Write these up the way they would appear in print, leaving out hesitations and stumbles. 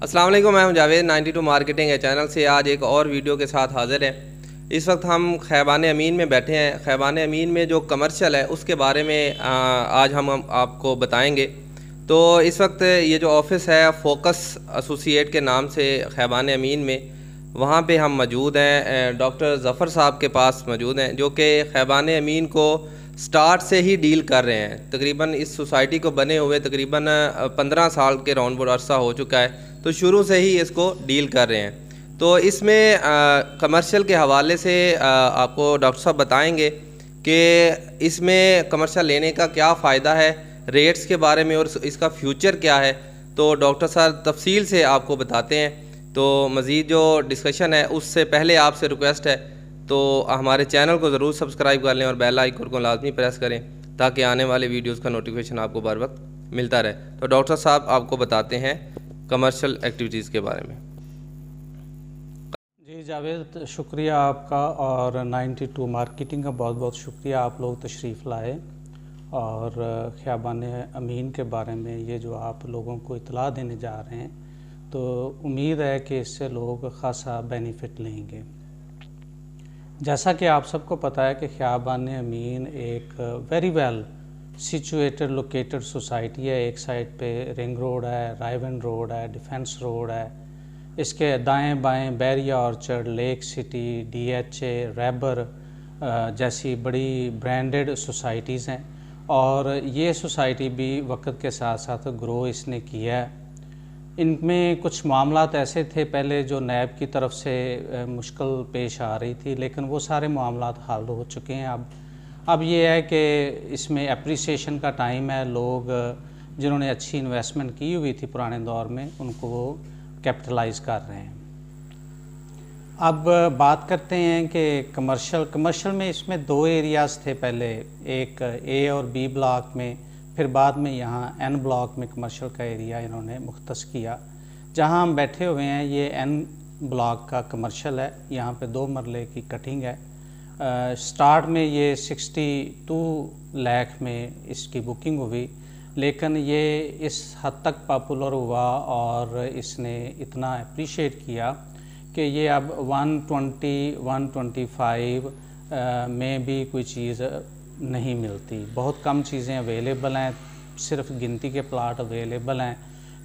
अस्सलाम वालेकुम, मैं हूं जावेद 92 मार्केटिंग है चैनल से। आज एक और वीडियो के साथ हाज़िर हैं। इस वक्त हम खैबान अमीन में बैठे हैं। खैबान अमीन में जो कमर्शियल है उसके बारे में आज हम आपको बताएंगे। तो इस वक्त ये जो ऑफ़िस है फोकस एसोसिएट के नाम से खैबान अमीन में, वहाँ पे हम मौजूद हैं। डॉक्टर ज़फ़र साहब के पास मौजूद हैं जो कि खैबान अमीन को स्टार्ट से ही डील कर रहे हैं। तकरीबन इस सोसाइटी को बने हुए तकरीबन 15 साल के राउंड बोर्ड अरसा हो चुका है, तो शुरू से ही इसको डील कर रहे हैं। तो इसमें कमर्शियल के हवाले से आपको डॉक्टर साहब बताएंगे कि इसमें कमर्शियल लेने का क्या फ़ायदा है, रेट्स के बारे में और इसका फ्यूचर क्या है। तो डॉक्टर साहब तफसील से आपको बताते हैं। तो मज़ीद जो डिस्कशन है उससे पहले आपसे रिक्वेस्ट है तो हमारे चैनल को ज़रूर सब्सक्राइब कर लें और बेल आइकन को लाजमी प्रेस करें ताकि आने वाले वीडियोस का नोटिफिकेशन आपको बर वक्त मिलता रहे। तो डॉक्टर साहब आपको बताते हैं कमर्शियल एक्टिविटीज़ के बारे में। जी जावेद, शुक्रिया आपका और 92 मार्केटिंग का बहुत बहुत शुक्रिया। आप लोग तशरीफ़ लाए और खैबान अमीन के बारे में ये जो आप लोगों को इतला देने जा रहे हैं, तो उम्मीद है कि इससे लोग ख़ासा बेनिफिट लेंगे। जैसा कि आप सबको पता है कि खैबान अमीन एक very well situated located society है। एक साइड पे रिंग रोड है, रायवन रोड है, डिफेंस रोड है। इसके दाएं बाएं Bahria orchard, lake city, DHA, रैबर जैसी बड़ी ब्रांडेड सोसाइटीज़ हैं और ये सोसाइटी भी वक्त के साथ साथ ग्रो इसने किया है। इनमें कुछ मामलात ऐसे थे पहले जो नैब की तरफ से मुश्किल पेश आ रही थी, लेकिन वो सारे मामलात हल हो चुके हैं। अब ये है कि इसमें एप्रिसिएशन का टाइम है। लोग जिन्होंने अच्छी इन्वेस्टमेंट की हुई थी पुराने दौर में, उनको वो कैपिटलाइज कर रहे हैं। अब बात करते हैं कि कमर्शियल में इसमें दो एरियाज़ थे पहले, एक A और B ब्लॉक में, फिर बाद में यहाँ N ब्लॉक में कमर्शियल का एरिया इन्होंने मुख्तस किया। जहाँ हम बैठे हुए हैं ये N ब्लॉक का कमर्शियल है। यहाँ पे 2 मरले की कटिंग है। स्टार्ट में ये 62 लाख में इसकी बुकिंग हुई, लेकिन ये इस हद तक पॉपुलर हुआ और इसने इतना अप्रिशिएट किया कि ये अब 120, 125 में भी कोई चीज़ नहीं मिलती। बहुत कम चीज़ें अवेलेबल हैं, सिर्फ गिनती के प्लाट अवेलेबल हैं।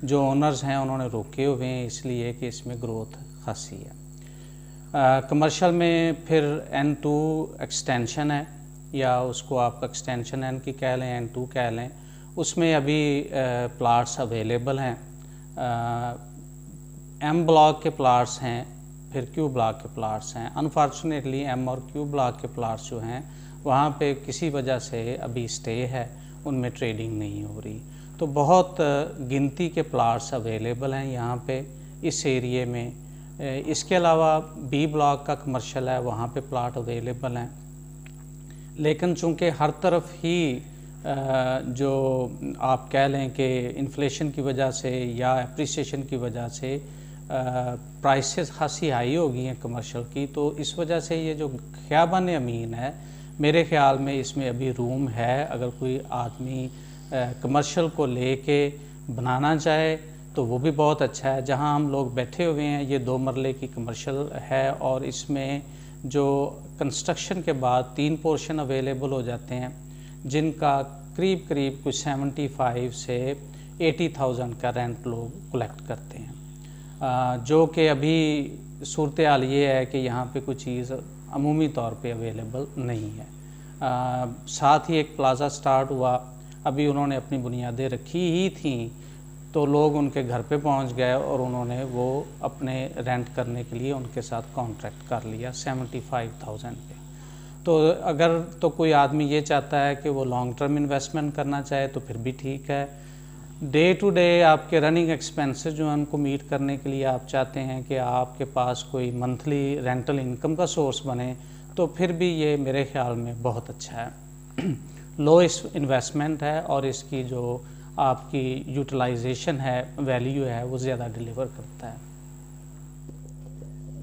जो ओनर्स हैं उन्होंने रोके हुए हैं इसलिए कि इसमें ग्रोथ खासी है। कमर्शियल में फिर N2 एक्सटेंशन है, या उसको आप एक्सटेंशन N की कह लें, N2 कह लें। उसमें अभी प्लाट्स अवेलेबल हैं। M ब्लॉक के प्लाट्स हैं, फिर Q ब्लॉक के प्लाट्स हैं। अनफॉर्चुनेटली M और Q ब्लॉक के प्लाट्स जो हैं वहाँ पे किसी वजह से अभी स्टे है, उनमें ट्रेडिंग नहीं हो रही। तो बहुत गिनती के प्लाट्स अवेलेबल हैं यहाँ पे इस एरिए में। इसके अलावा B ब्लॉक का कमर्शियल है, वहाँ पे प्लाट अवेलेबल हैं, लेकिन चूँकि हर तरफ ही जो आप कह लें कि इन्फ्लेशन की वजह से या एप्रिसिएशन की वजह से प्राइसेस खासी हाई हो गई हैं कमर्शियल की, तो इस वजह से ये जो खैबान अमीन है, मेरे ख़्याल में इसमें अभी रूम है। अगर कोई आदमी कमर्शियल को लेके बनाना चाहे तो वो भी बहुत अच्छा है। जहां हम लोग बैठे हुए हैं ये 2 मरले की कमर्शियल है और इसमें जो कंस्ट्रक्शन के बाद 3 पोर्शन अवेलेबल हो जाते हैं, जिनका करीब करीब कुछ 75 से 80,000 का रेंट लोग कलेक्ट करते हैं। जो कि अभी सूरत हाल ये है कि यहाँ पे कोई चीज़ अमूमी तौर पे अवेलेबल नहीं है। साथ ही एक प्लाज़ा स्टार्ट हुआ, अभी उन्होंने अपनी बुनियादें रखी ही थी तो लोग उनके घर पे पहुंच गए और उन्होंने वो अपने रेंट करने के लिए उनके साथ कॉन्ट्रैक्ट कर लिया 75,000 पे। तो अगर तो कोई आदमी ये चाहता है कि वो लॉन्ग टर्म इन्वेस्टमेंट करना चाहे तो फिर भी ठीक है। डे टू डे आपके रनिंग एक्सपेंसेस जो हैं उनको मीट करने के लिए आप चाहते हैं कि आपके पास कोई मंथली रेंटल इनकम का सोर्स बने, तो फिर भी ये मेरे ख्याल में बहुत अच्छा है। लो इन्वेस्टमेंट है और इसकी जो आपकी यूटिलाइजेशन है, वैल्यू है, वो ज़्यादा डिलीवर करता है।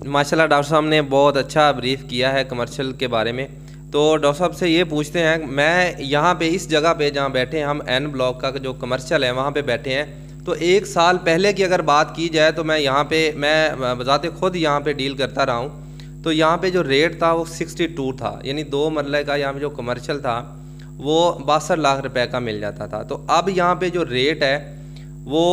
माशाल्लाह डॉक्टर साहब ने बहुत अच्छा ब्रीफ किया है कमर्शियल के बारे में। तो डॉक्टर साहब से ये पूछते हैं, मैं यहाँ पे इस जगह पे जहाँ बैठे हैं हम N ब्लॉक का जो कमर्शियल है वहाँ पे बैठे हैं, तो 1 साल पहले की अगर बात की जाए तो मैं बज़ाते खुद यहाँ पे डील करता रहा हूँ, तो यहाँ पे जो रेट था वो 62 था, यानी 2 मरले का यहाँ पे जो कमर्शियल था वो 62 लाख रुपए का मिल जाता था। तो अब यहाँ पे जो रेट है वो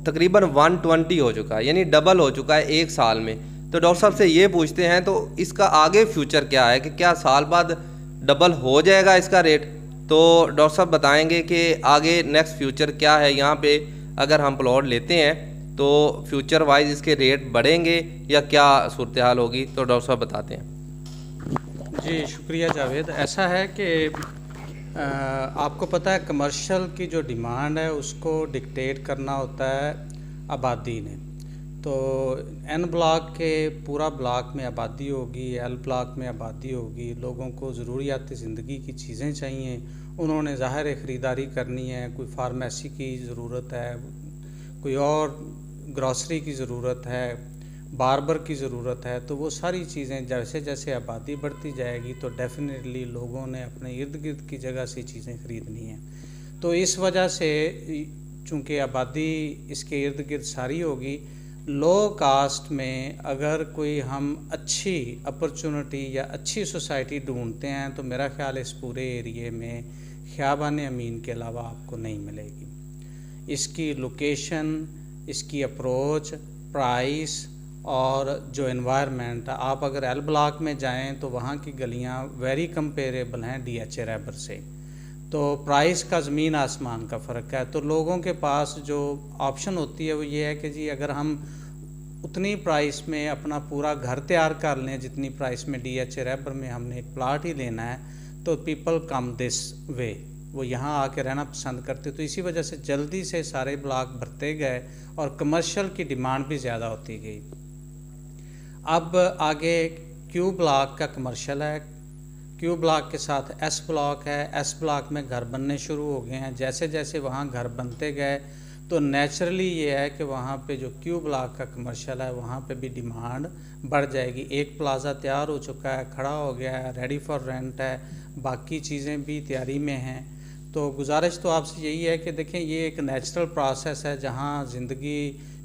तकरीबन 120 हो चुका है, यानी डबल हो चुका है 1 साल में। तो डॉक्टर साहब से ये पूछते हैं, तो इसका आगे फ्यूचर क्या है कि क्या साल बाद डबल हो जाएगा इसका रेट? तो डॉक्टर साहब बताएंगे कि आगे नेक्स्ट फ्यूचर क्या है यहाँ पे, अगर हम प्लॉट लेते हैं तो फ्यूचर वाइज इसके रेट बढ़ेंगे या क्या सूरत हाल होगी? तो डॉक्टर साहब बताते हैं। जी शुक्रिया जावेद। ऐसा है कि आपको पता है कमर्शियल की जो डिमांड है उसको डिक्टेट करना होता है आबादी ने। तो एन ब्लॉक के पूरा ब्लॉक में आबादी होगी, एल ब्लॉक में आबादी होगी, लोगों को ज़रूरियात ज़िंदगी की चीज़ें चाहिए, उन्होंने ज़ाहिर है ख़रीदारी करनी है, कोई फार्मेसी की ज़रूरत है, कोई और ग्रॉसरी की ज़रूरत है, बार्बर की ज़रूरत है। तो वो सारी चीज़ें जैसे जैसे आबादी बढ़ती जाएगी तो डेफिनेटली लोगों ने अपने इर्द गिर्द की जगह से चीज़ें ख़रीदनी हैं। तो इस वजह से चूँकि आबादी इसके इर्द गिर्द सारी होगी, लो कास्ट में अगर कोई हम अच्छी अपॉर्चुनिटी या अच्छी सोसाइटी ढूंढते हैं तो मेरा ख्याल इस पूरे एरिए में ख़ियाबान अमीन के अलावा आपको नहीं मिलेगी। इसकी लोकेशन, इसकी अप्रोच, प्राइस और जो एनवायरनमेंट, आप अगर एल ब्लॉक में जाएं तो वहाँ की गलियाँ वेरी कंपेरेबल हैं DHA रैबर से। तो प्राइस का ज़मीन आसमान का फ़र्क है। तो लोगों के पास जो ऑप्शन होती है वो ये है कि जी अगर हम उतनी प्राइस में अपना पूरा घर तैयार कर लें जितनी प्राइस में DHA रैबर में हमने एक प्लाट ही लेना है, तो पीपल कम दिस वे, वो यहाँ आके रहना पसंद करते। तो इसी वजह से जल्दी से सारे ब्लॉक भरते गए और कमर्शियल की डिमांड भी ज़्यादा होती गई। अब आगे क्यू ब्लॉक का कमर्शियल है, क्यू ब्लॉक के साथ एस ब्लॉक है, एस ब्लॉक में घर बनने शुरू हो गए हैं। जैसे जैसे वहाँ घर बनते गए तो नेचुरली ये है कि वहाँ पे जो क्यू ब्लॉक का कमर्शियल है वहाँ पे भी डिमांड बढ़ जाएगी। एक प्लाज़ा तैयार हो चुका है, खड़ा हो गया है, रेडी फॉर रेंट है, बाकी चीज़ें भी तैयारी में हैं। तो गुजारिश तो आपसे यही है कि देखें ये एक नेचुरल प्रोसेस है, जहाँ ज़िंदगी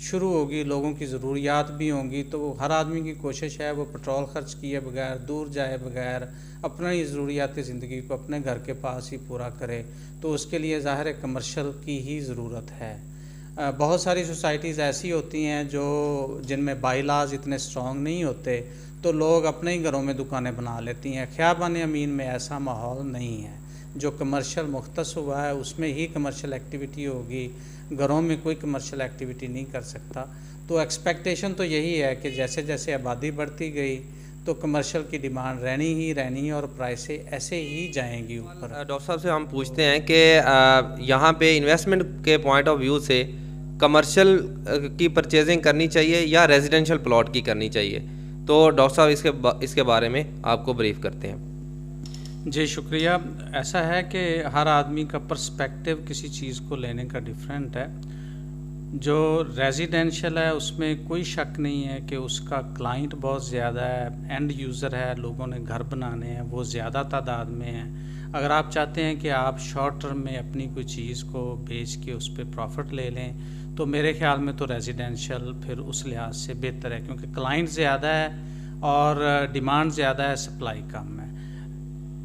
शुरू होगी, लोगों की ज़रूरियात भी होंगी। तो हर आदमी की कोशिश है वो पेट्रोल ख़र्च किए बगैर, दूर जाए बगैर अपनी ज़रूरियात ज़िंदगी को अपने घर के पास ही पूरा करे। तो उसके लिए ज़ाहिर है कमर्शियल की ही ज़रूरत है। बहुत सारी सोसाइटीज़ ऐसी होती हैं जो जिनमें बाईलाज इतने स्ट्रॉन्ग नहीं होते, तो लोग अपने ही घरों में दुकानें बना लेती हैं। ख़ियाबान अमीन में ऐसा माहौल नहीं है। जो कमर्शियल मुख्तस हुआ है उसमें ही कमर्शियल एक्टिविटी होगी, घरों में कोई कमर्शियल एक्टिविटी नहीं कर सकता। तो एक्सपेक्टेशन तो यही है कि जैसे जैसे आबादी बढ़ती गई तो कमर्शियल की डिमांड रहनी ही रहनी है और प्राइसें ऐसे ही जाएंगी ऊपर। डॉक्टर साहब से हम पूछते हैं कि यहाँ पे इन्वेस्टमेंट के पॉइंट ऑफ व्यू से कमर्शियल की परचेजिंग करनी चाहिए या रेजिडेंशियल प्लॉट की करनी चाहिए? तो डॉक्टर साहब इसके बारे में आपको ब्रीफ करते हैं। जी शुक्रिया। ऐसा है कि हर आदमी का पर्सपेक्टिव किसी चीज़ को लेने का डिफरेंट है। जो रेजिडेंशियल है उसमें कोई शक नहीं है कि उसका क्लाइंट बहुत ज़्यादा है, एंड यूज़र है, लोगों ने घर बनाने हैं, वो ज़्यादा तादाद में हैं। अगर आप चाहते हैं कि आप शॉर्ट टर्म में अपनी कोई चीज़ को बेच के उस पर प्रॉफिट ले लें तो मेरे ख्याल में तो रेजिडेंशियल फिर उस लिहाज से बेहतर है, क्योंकि क्लाइंट ज़्यादा है और डिमांड ज़्यादा है, सप्लाई कम है।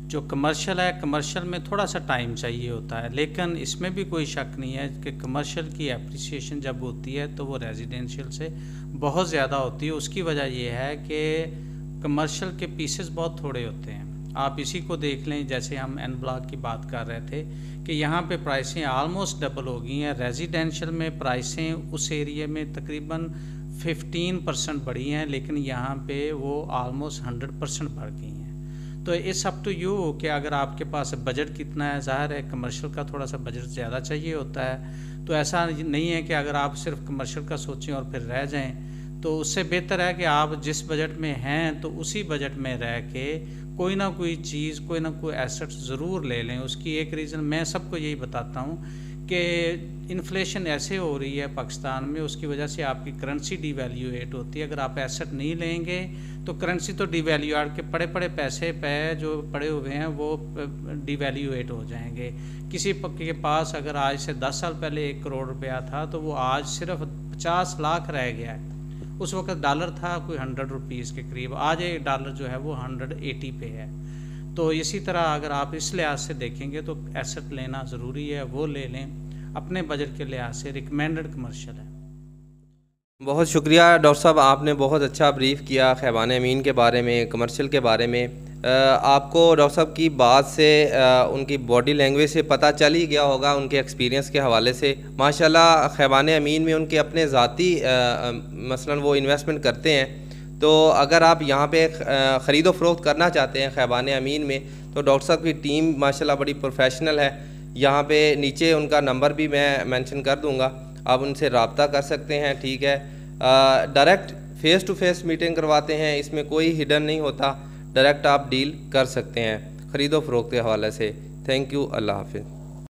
जो कमर्शियल है, कमर्शियल में थोड़ा सा टाइम चाहिए होता है, लेकिन इसमें भी कोई शक नहीं है कि कमर्शियल की एप्रिसिएशन जब होती है तो वो रेजिडेंशियल से बहुत ज़्यादा होती है। उसकी वजह यह है कि कमर्शियल के पीसेस बहुत थोड़े होते हैं। आप इसी को देख लें, जैसे हम एन ब्लॉक की बात कर रहे थे कि यहाँ पे प्राइसें आलमोस्ट डबल हो गई हैं। रेजिडेंशियल में प्राइसें उस एरिया में तकरीबन 15% बढ़ी हैं, लेकिन यहाँ पे वो आलमोस्ट 100% बढ़ गई हैं। तो इट्स अप टू यू कि अगर आपके पास बजट कितना है। ज़ाहिर है कमर्शियल का थोड़ा सा बजट ज़्यादा चाहिए होता है, तो ऐसा नहीं है कि अगर आप सिर्फ कमर्शियल का सोचें और फिर रह जाएं, तो उससे बेहतर है कि आप जिस बजट में हैं तो उसी बजट में रह के कोई ना कोई चीज़, कोई ना कोई एसेट ज़रूर ले लें। उसकी एक रीज़न मैं सबको यही बताता हूँ कि इन्फ्लेशन ऐसे हो रही है पाकिस्तान में, उसकी वजह से आपकी करेंसी डिवैल्यूएट होती है। अगर आप एसेट नहीं लेंगे तो करेंसी तो डिवैल्यूएट के पड़े पड़े पैसे पे जो पड़े हुए हैं वो डिवैल्यूएट हो जाएंगे। किसी के पास अगर आज से 10 साल पहले 1 करोड़ रुपया था तो वो आज सिर्फ 50 लाख रह गया है। उस वक्त डॉलर था कोई 100 रुपीज़ के करीब, आज एक डॉलर जो है वो 180 पे है। तो इसी तरह अगर आप इस लिहाज से देखेंगे तो एसेट लेना ज़रूरी है, वो ले लें, अपने बजट के लिहाज से रिकमेंडेड कमर्शियल है। बहुत शुक्रिया डॉक्टर साहब, आपने बहुत अच्छा ब्रीफ किया खैबान अमीन के बारे में, कमर्शियल के बारे में। आपको डॉक्टर साहब की बात से उनकी बॉडी लैंग्वेज से पता चल ही गया होगा, उनके एक्सपीरियंस के हवाले से माशाल्लाह खैबान अमीन में उनके अपने ज़ाती मसलन वो इन्वेस्टमेंट करते हैं। तो अगर आप यहाँ पे ख़रीदो फ़रोख्त करना चाहते हैं खैबान अमीन में, तो डॉक्टर साहब की टीम माशाल्लाह बड़ी प्रोफेशनल है। यहाँ पे नीचे उनका नंबर भी मैं मेंशन कर दूँगा, आप उनसे रब्ता कर सकते हैं। ठीक है, direct face to face meeting करवाते हैं, इसमें कोई हिडन नहीं होता, डायरेक्ट आप डील कर सकते हैं ख़रीदो फ़रोख्त के हवाले से। थैंक यू, अल्लाह हाफ़िज़।